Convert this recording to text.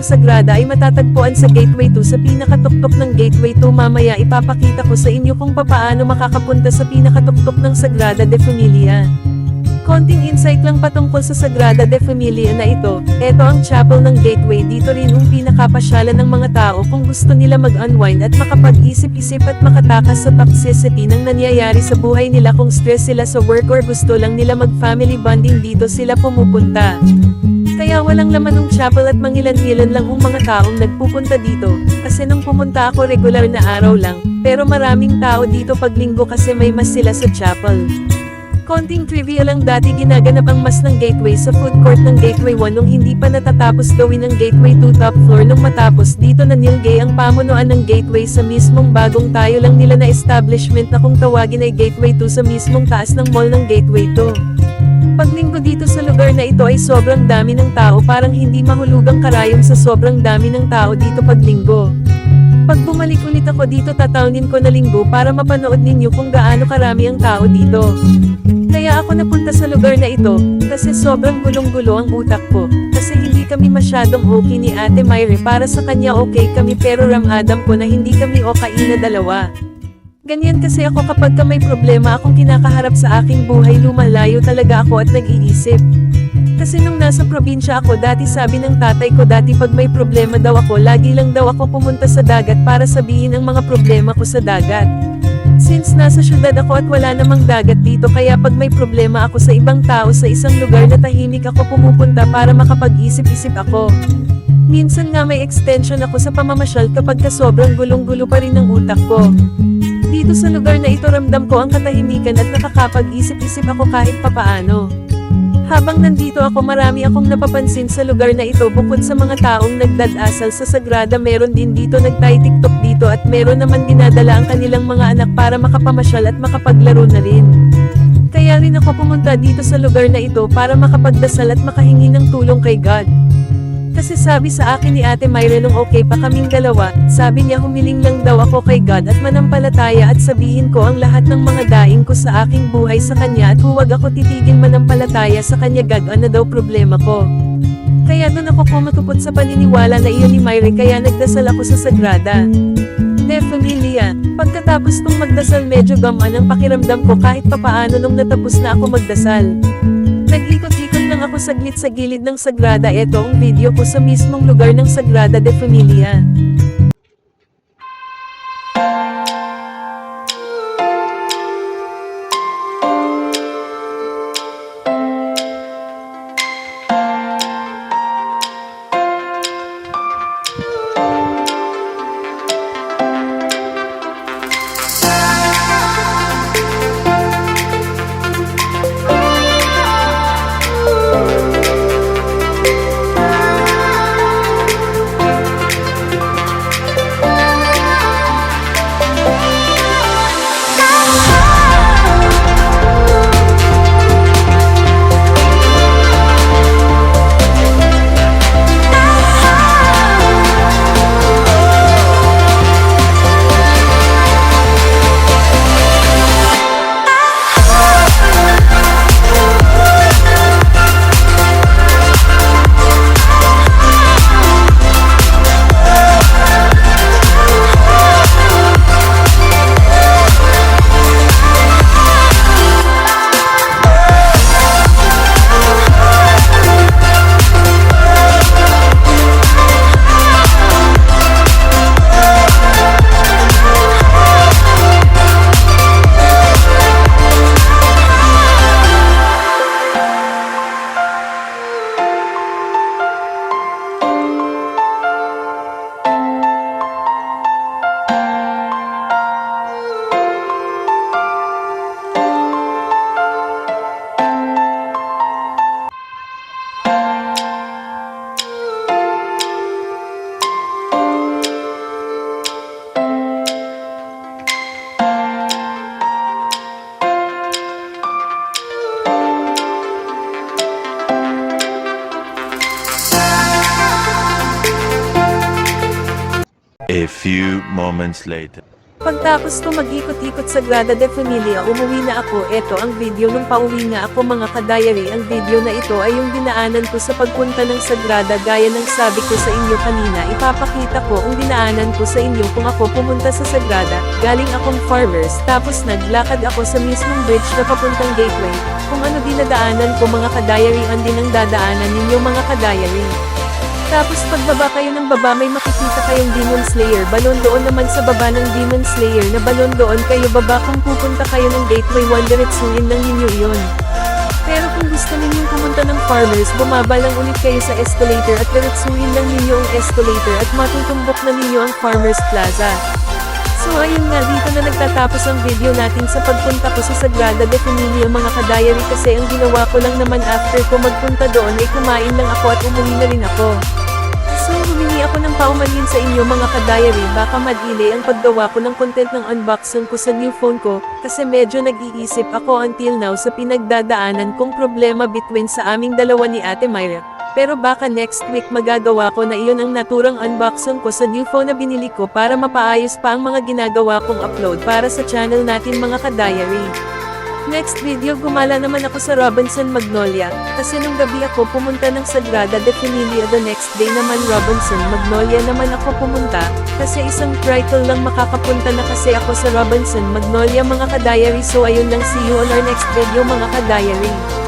ng Sagrada ay matatagpuan sa Gateway 2 sa pinakatuktok ng Gateway 2. Mamaya ipapakita ko sa inyo kung papaano makakapunta sa pinakatuktok ng Sagrada de Familia. Konting insight lang patungkol sa Sagrada de Familia na ito. Ito ang chapel ng Gateway. Dito rin ang pinakapasyalan ng mga tao kung gusto nila mag-unwind at makapag-isip-isip at makatakas sa toxicity ng nangyayari sa buhay nila. Kung stress sila sa work or gusto lang nila mag-family bonding, dito sila pumupunta. Kaya walang laman ng chapel at mangilan-ngilan lang ang mga taong nagpupunta dito, kasi nung pumunta ako regular na araw lang, pero maraming tao dito pag linggo kasi may mas sila sa chapel. Konting trivia lang, dati ginaganap ang mas ng Gateway sa food court ng Gateway 1 nung hindi pa natatapos gawin ng Gateway 2 top floor. Nung matapos dito na nilagay ang pamunuan ng Gateway sa mismong bagong tayo lang nila na establishment na kung tawagin ay Gateway 2 sa mismong taas ng mall ng Gateway 2. Paglinggo dito sa lugar na ito ay sobrang dami ng tao, parang hindi mahulugang karayom sa sobrang dami ng tao dito paglinggo. Pag bumalik ulit ako dito tatawnin ko na linggo para mapanood ninyo kung gaano karami ang tao dito. Kaya ako napunta sa lugar na ito, kasi sobrang gulong-gulo ang utak ko, kasi hindi kami masyadong okay ni Ate Myre. Para sa kanya okay kami pero ramadam ko na hindi kami okay na dalawa. Ganyan kasi ako kapag may problema akong kinakaharap sa aking buhay, lumalayo talaga ako at nag-iisip. Kasi nung nasa probinsya ako dati, sabi ng tatay ko dati pag may problema daw ako, lagi lang daw ako pumunta sa dagat para sabihin ang mga problema ko sa dagat. Since nasa syudad ako at wala namang dagat dito, kaya pag may problema ako sa ibang tao sa isang lugar na tahimik ako pumupunta para makapag-isip-isip ako. Minsan nga may extension ako sa pamamasyal kapag sobrang gulong-gulo pa rin ang utak ko. Dito sa lugar na ito ramdam ko ang katahimikan at nakakapag-isip-isip ako kahit papaano. Habang nandito ako, marami akong napapansin sa lugar na ito. Bukod sa mga taong nagdadasal sa Sagrada, meron din dito nagtay-tiktok dito at meron naman dinadala ang kanilang mga anak para makapamasyal at makapaglaro na rin. Kaya rin ako pumunta dito sa lugar na ito para makapagdasal at makahingi ng tulong kay God. Kasi sabi sa akin ni Ate Myre nung okay pa kaming dalawa, sabi niya humiling lang daw ako kay God at manampalataya at sabihin ko ang lahat ng mga daing ko sa aking buhay sa Kanya at huwag ako titigin manampalataya sa Kanya. Gagaan na daw problema ko. Kaya doon ako pumatupot sa paniniwala na iyon ni Myre, kaya nagdasal ako sa Sagrada de Familia. Pagkatapos kong magdasal, medyo gamaan ang pakiramdam ko kahit papaano nung natapos na ako magdasal. Nag-ikot-ikot lang ako saglit sa gilid ng Sagrada. Ito ang video ko sa mismong lugar ng Sagrada de Familia. A few moments later. Pagtapos ko mag-ikot-ikot sa Grada de Familia umuwi na ako. Eto ang video nung pauwi nga ako mga ka-diary. Ang video na ito ay yung dinaanan ko sa pagpunta ng Sagrada gaya ng sabi ko sa inyo kanina. Ipapakita ko ang dinaanan ko sa inyo kung ako pumunta sa Sagrada. Galing akong Farmers tapos naglakad ako sa mismong bridge na papuntang gateway. Kung ano dinadaanan ko mga ka-diary ang din ang dadaanan ninyo mga ka-diary. Tapos pagbaba kayo ng baba may makikita kayong Demon Slayer balon doon naman sa baba ng Demon Slayer na balon doon kayo baba kung pupunta kayo ng gateway 1 diretsuhin lang ninyo iyon. Pero kung gusto ninyong pumunta ng Farmers bumaba lang ulit kayo sa escalator at diretsuhin lang ninyo ang escalator at matutumbok na ninyo ang Farmers Plaza. So ayun nga dito na nagtatapos ang video natin sa pagpunta ko sa Sagrada de Familia mga ka-diary kasi ang ginawa ko lang naman after ko magpunta doon ay kumain lang ako at umuwi na rin ako. So humingi ako ng paumanhin sa inyo mga ka-diary baka madili ang paggawa ko ng content ng unboxing ko sa new phone ko kasi medyo nag-iisip ako until now sa pinagdadaanan kong problema between sa aming dalawa ni Ate Myra. Pero baka next week magagawa ko na iyon ang naturang unboxing ko sa new phone na binili ko para mapaayos pa ang mga ginagawa kong upload para sa channel natin mga ka-diary. Next video gumala naman ako sa Robinson Magnolia, kasi nung gabi ako pumunta ng Sagrada de Familia the next day naman Robinson Magnolia naman ako pumunta, kasi isang tricycle lang makakapunta na kasi ako sa Robinson Magnolia mga ka-diary so ayun lang see you on our next video mga ka-diary.